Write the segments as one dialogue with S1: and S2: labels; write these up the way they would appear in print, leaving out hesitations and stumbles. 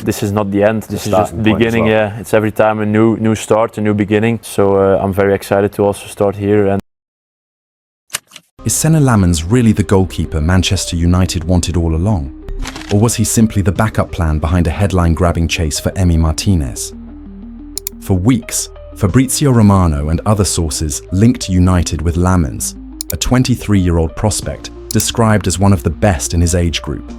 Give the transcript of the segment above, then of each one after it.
S1: this is not the end. This is just the
S2: Starting point as
S1: beginning.
S2: well.
S1: Yeah, it's every time a new start, a new beginning. So I'm very excited to also start here. And
S3: is Senne Lammens really the goalkeeper Manchester United wanted all along? Or was he simply the backup plan behind a headline-grabbing chase for Emi Martínez? For weeks, Fabrizio Romano and other sources linked United with Lammens, a 23-year-old prospect described as one of the best in his age group.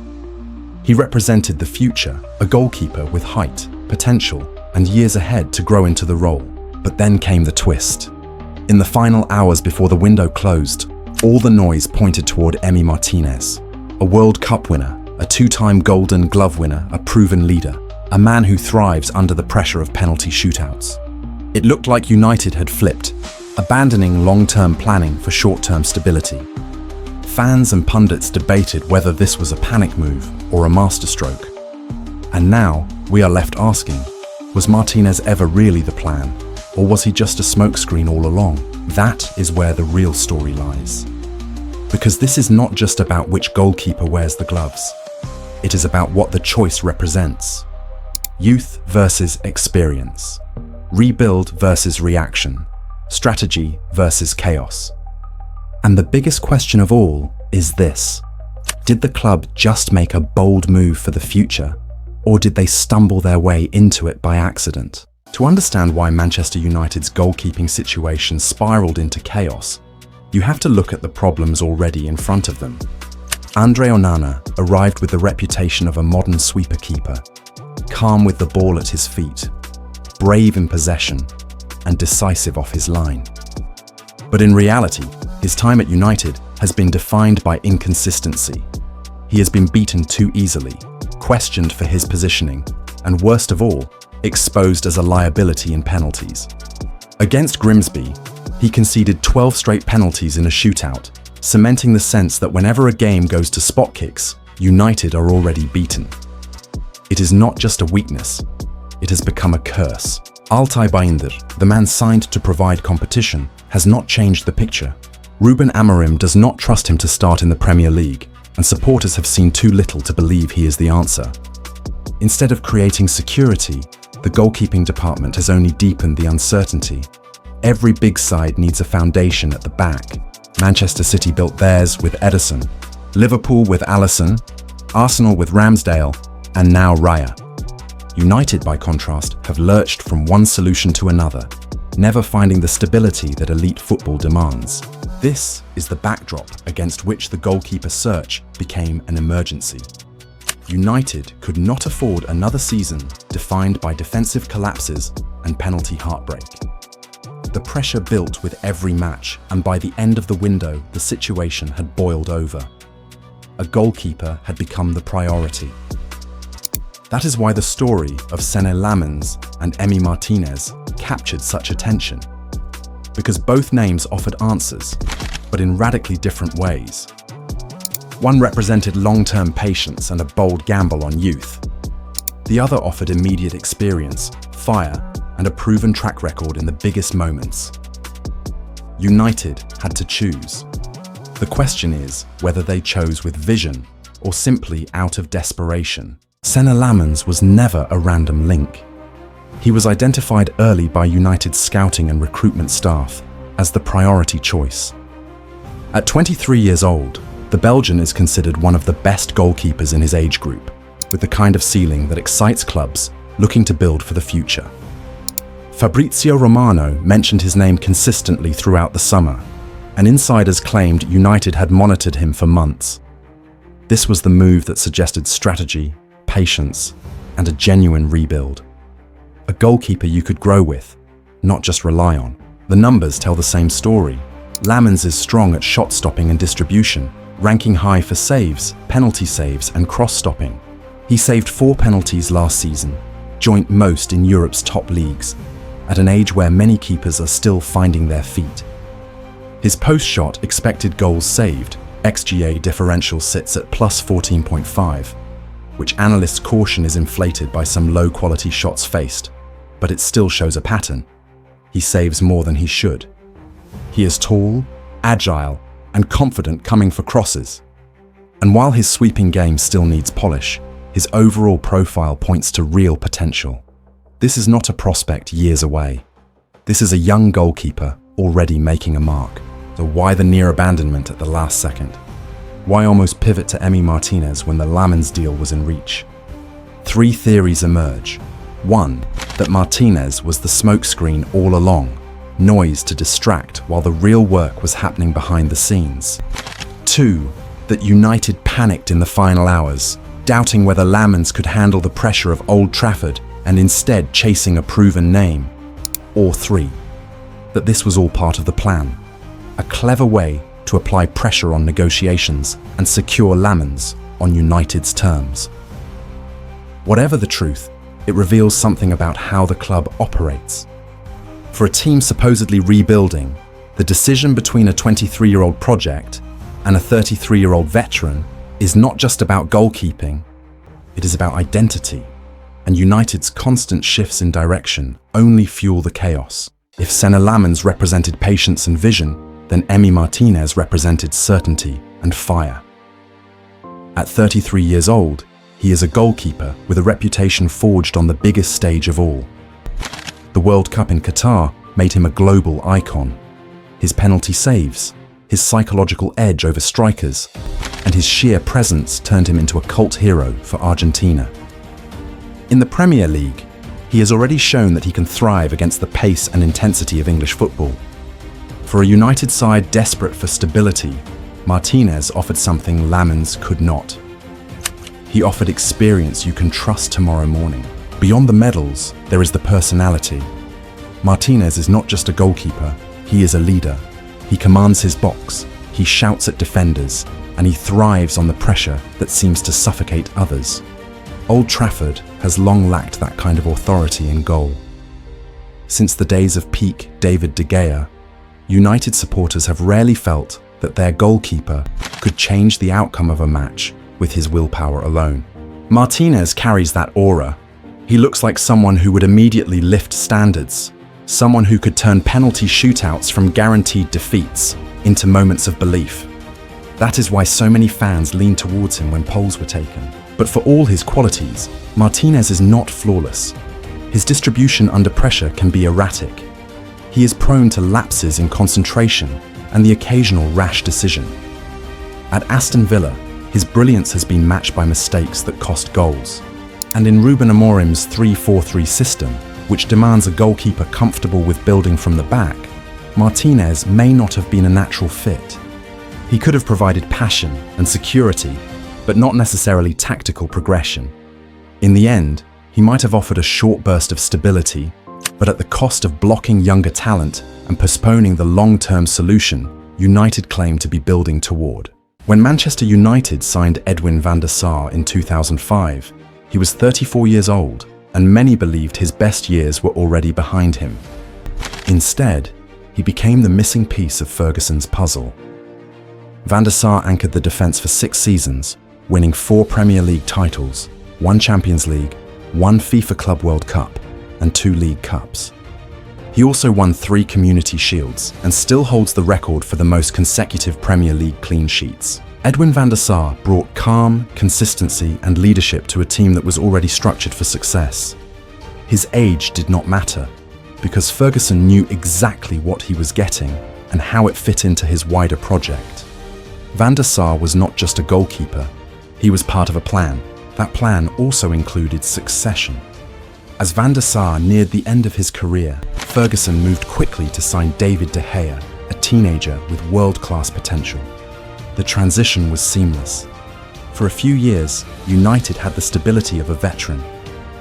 S3: He represented the future, a goalkeeper with height, potential, and years ahead to grow into the role. But then came the twist. In the final hours before the window closed, all the noise pointed toward Emi Martínez, a World Cup winner, a two-time Golden Glove winner, a proven leader, a man who thrives under the pressure of penalty shootouts. It looked like United had flipped, abandoning long-term planning for short-term stability. Fans and pundits debated whether this was a panic move or a masterstroke. And now, we are left asking, was Martinez ever really the plan, or was he just a smokescreen all along? That is where the real story lies. Because this is not just about which goalkeeper wears the gloves. It is about what the choice represents. Youth versus experience. Rebuild versus reaction. Strategy versus chaos. And the biggest question of all is this: did the club just make a bold move for the future, or did they stumble their way into it by accident? To understand why Manchester United's goalkeeping situation spiraled into chaos, you have to look at the problems already in front of them. Andre Onana arrived with the reputation of a modern sweeper keeper, calm with the ball at his feet, brave in possession, and decisive off his line. But in reality, his time at United has been defined by inconsistency. He has been beaten too easily, questioned for his positioning, and worst of all, exposed as a liability in penalties. Against Grimsby, he conceded 12 straight penalties in a shootout, cementing the sense that whenever a game goes to spot kicks, United are already beaten. It is not just a weakness, it has become a curse. Altay Bayindir, the man signed to provide competition, has not changed the picture. Ruben Amorim does not trust him to start in the Premier League, and supporters have seen too little to believe he is the answer. Instead of creating security, the goalkeeping department has only deepened the uncertainty. Every big side needs a foundation at the back. Manchester City built theirs with Ederson, Liverpool with Alisson, Arsenal with Ramsdale, and now Raya. United, by contrast, have lurched from one solution to another, never finding the stability that elite football demands. This is the backdrop against which the goalkeeper search became an emergency. United could not afford another season defined by defensive collapses and penalty heartbreak. The pressure built with every match, and by the end of the window, the situation had boiled over. A goalkeeper had become the priority. That is why the story of Senne Lammens and Emi Martínez captured such attention. Because both names offered answers, but in radically different ways. One represented long-term patience and a bold gamble on youth. The other offered immediate experience, fire, and a proven track record in the biggest moments. United had to choose. The question is whether they chose with vision or simply out of desperation. Senne Lammens was never a random link. He was identified early by United's scouting and recruitment staff as the priority choice. At 23 years old, the Belgian is considered one of the best goalkeepers in his age group, with the kind of ceiling that excites clubs looking to build for the future. Fabrizio Romano mentioned his name consistently throughout the summer, and insiders claimed United had monitored him for months. This was the move that suggested strategy, patience, and a genuine rebuild. A goalkeeper you could grow with, not just rely on. The numbers tell the same story. Lammens is strong at shot stopping and distribution, ranking high for saves, penalty saves, and cross-stopping. He saved 4 penalties last season, joint most in Europe's top leagues, at an age where many keepers are still finding their feet. His post-shot expected goals saved, XGA differential sits at plus 14.5, which analysts caution is inflated by some low-quality shots faced, but it still shows a pattern. He saves more than he should. He is tall, agile, and confident coming for crosses. And while his sweeping game still needs polish, his overall profile points to real potential. This is not a prospect years away. This is a young goalkeeper already making a mark. So why the near abandonment at the last second? Why almost pivot to Emi Martínez when the Lammens deal was in reach? 3 theories emerge. 1, that Martinez was the smokescreen all along, noise to distract while the real work was happening behind the scenes. 2, that United panicked in the final hours, doubting whether Lammens could handle the pressure of Old Trafford and instead chasing a proven name. Or 3, that this was all part of the plan, a clever way to apply pressure on negotiations and secure Lammens on United's terms. Whatever the truth, it reveals something about how the club operates. For a team supposedly rebuilding, the decision between a 23-year-old project and a 33-year-old veteran is not just about goalkeeping, it is about identity. And United's constant shifts in direction only fuel the chaos. If Senne Lammens represented patience and vision, then Emi Martínez represented certainty and fire. At 33 years old, he is a goalkeeper with a reputation forged on the biggest stage of all. The World Cup in Qatar made him a global icon. His penalty saves, his psychological edge over strikers, and his sheer presence turned him into a cult hero for Argentina. In the Premier League, he has already shown that he can thrive against the pace and intensity of English football. For a United side desperate for stability, Martinez offered something Lammens could not. He offered experience you can trust tomorrow morning. Beyond the medals, there is the personality. Martinez is not just a goalkeeper, he is a leader. He commands his box, he shouts at defenders, and he thrives on the pressure that seems to suffocate others. Old Trafford has long lacked that kind of authority in goal. Since the days of peak David De Gea, United supporters have rarely felt that their goalkeeper could change the outcome of a match with his willpower alone. Martinez carries that aura. He looks like someone who would immediately lift standards, someone who could turn penalty shootouts from guaranteed defeats into moments of belief. That is why so many fans lean towards him when polls were taken. But for all his qualities, Martinez is not flawless. His distribution under pressure can be erratic. He is prone to lapses in concentration and the occasional rash decision. At Aston Villa, his brilliance has been matched by mistakes that cost goals. And in Ruben Amorim's 3-4-3 system, which demands a goalkeeper comfortable with building from the back, Martinez may not have been a natural fit. He could have provided passion and security, but not necessarily tactical progression. In the end, he might have offered a short burst of stability, but at the cost of blocking younger talent and postponing the long-term solution United claimed to be building toward. When Manchester United signed Edwin van der Sar in 2005, he was 34 years old, and many believed his best years were already behind him. Instead, he became the missing piece of Ferguson's puzzle. Van der Sar anchored the defence for 6 seasons, winning 4 Premier League titles, 1 Champions League, 1 FIFA Club World Cup, and 2 League Cups. He also won 3 Community Shields and still holds the record for the most consecutive Premier League clean sheets. Edwin van der Sar brought calm, consistency, and leadership to a team that was already structured for success. His age did not matter, because Ferguson knew exactly what he was getting and how it fit into his wider project. Van der Sar was not just a goalkeeper, he was part of a plan. That plan also included succession. As Van der Sar neared the end of his career, Ferguson moved quickly to sign David De Gea, a teenager with world-class potential. The transition was seamless. For a few years, United had the stability of a veteran,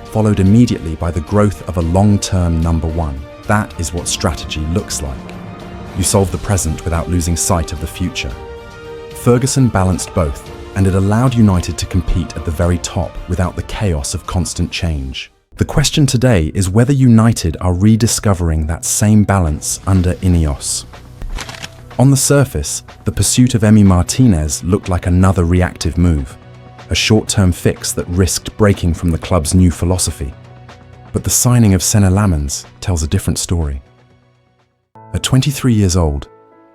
S3: followed immediately by the growth of a long-term number one. That is what strategy looks like. You solve the present without losing sight of the future. Ferguson balanced both, and it allowed United to compete at the very top without the chaos of constant change. The question today is whether United are rediscovering that same balance under INEOS. On the surface, the pursuit of Emi Martínez looked like another reactive move, a short-term fix that risked breaking from the club's new philosophy. But the signing of Senne Lammens tells a different story. At 23 years old,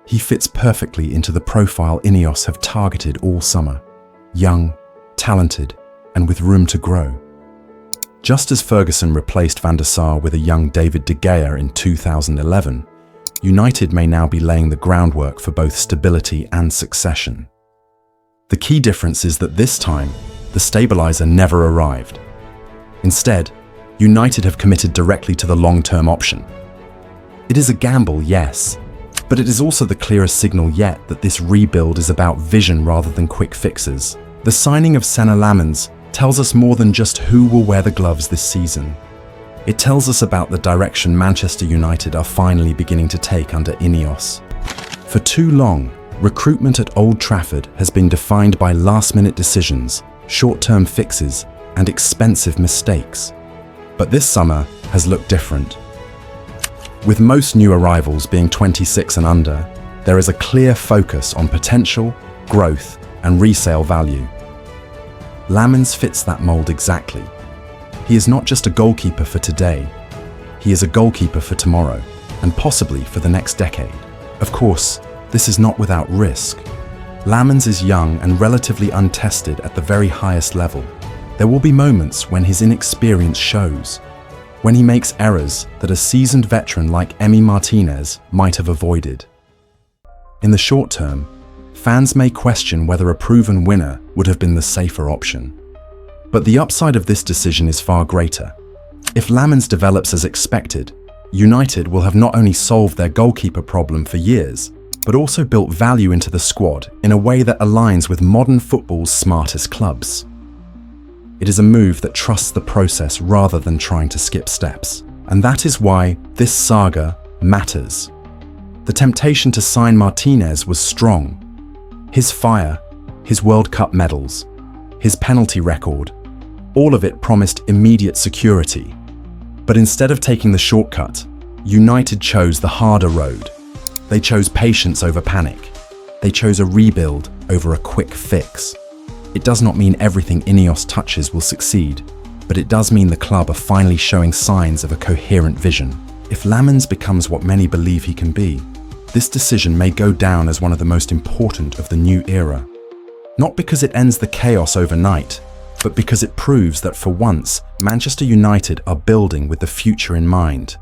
S3: he fits perfectly into the profile INEOS have targeted all summer. Young, talented, and with room to grow. Just as Ferguson replaced Van der Sar with a young David De Gea in 2011, United may now be laying the groundwork for both stability and succession. The key difference is that this time, the stabiliser never arrived. Instead, United have committed directly to the long-term option. It is a gamble, yes, but it is also the clearest signal yet that this rebuild is about vision rather than quick fixes. The signing of Senne Lammens tells us more than just who will wear the gloves this season. It tells us about the direction Manchester United are finally beginning to take under INEOS. For too long, recruitment at Old Trafford has been defined by last-minute decisions, short-term fixes, and expensive mistakes. But this summer has looked different. With most new arrivals being 26 and under, there is a clear focus on potential, growth, and resale value. Lammens fits that mold exactly. He is not just a goalkeeper for today, he is a goalkeeper for tomorrow, and possibly for the next decade. Of course, this is not without risk. Lammens is young and relatively untested at the very highest level. There will be moments when his inexperience shows, when he makes errors that a seasoned veteran like Emi Martínez might have avoided. In the short term, fans may question whether a proven winner would have been the safer option. But the upside of this decision is far greater. If Lammens develops as expected, United will have not only solved their goalkeeper problem for years, but also built value into the squad in a way that aligns with modern football's smartest clubs. It is a move that trusts the process rather than trying to skip steps. And that is why this saga matters. The temptation to sign Martinez was strong. His fire, his World Cup medals, his penalty record, all of it promised immediate security. But instead of taking the shortcut, United chose the harder road. They chose patience over panic. They chose a rebuild over a quick fix. It does not mean everything INEOS touches will succeed, but it does mean the club are finally showing signs of a coherent vision. If Lammens becomes what many believe he can be, this decision may go down as one of the most important of the new era. Not because it ends the chaos overnight, but because it proves that for once, Manchester United are building with the future in mind.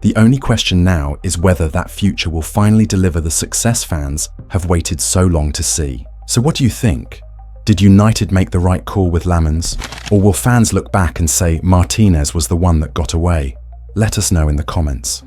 S3: The only question now is whether that future will finally deliver the success fans have waited so long to see. So what do you think? Did United make the right call with Lammens? Or will fans look back and say Martinez was the one that got away? Let us know in the comments.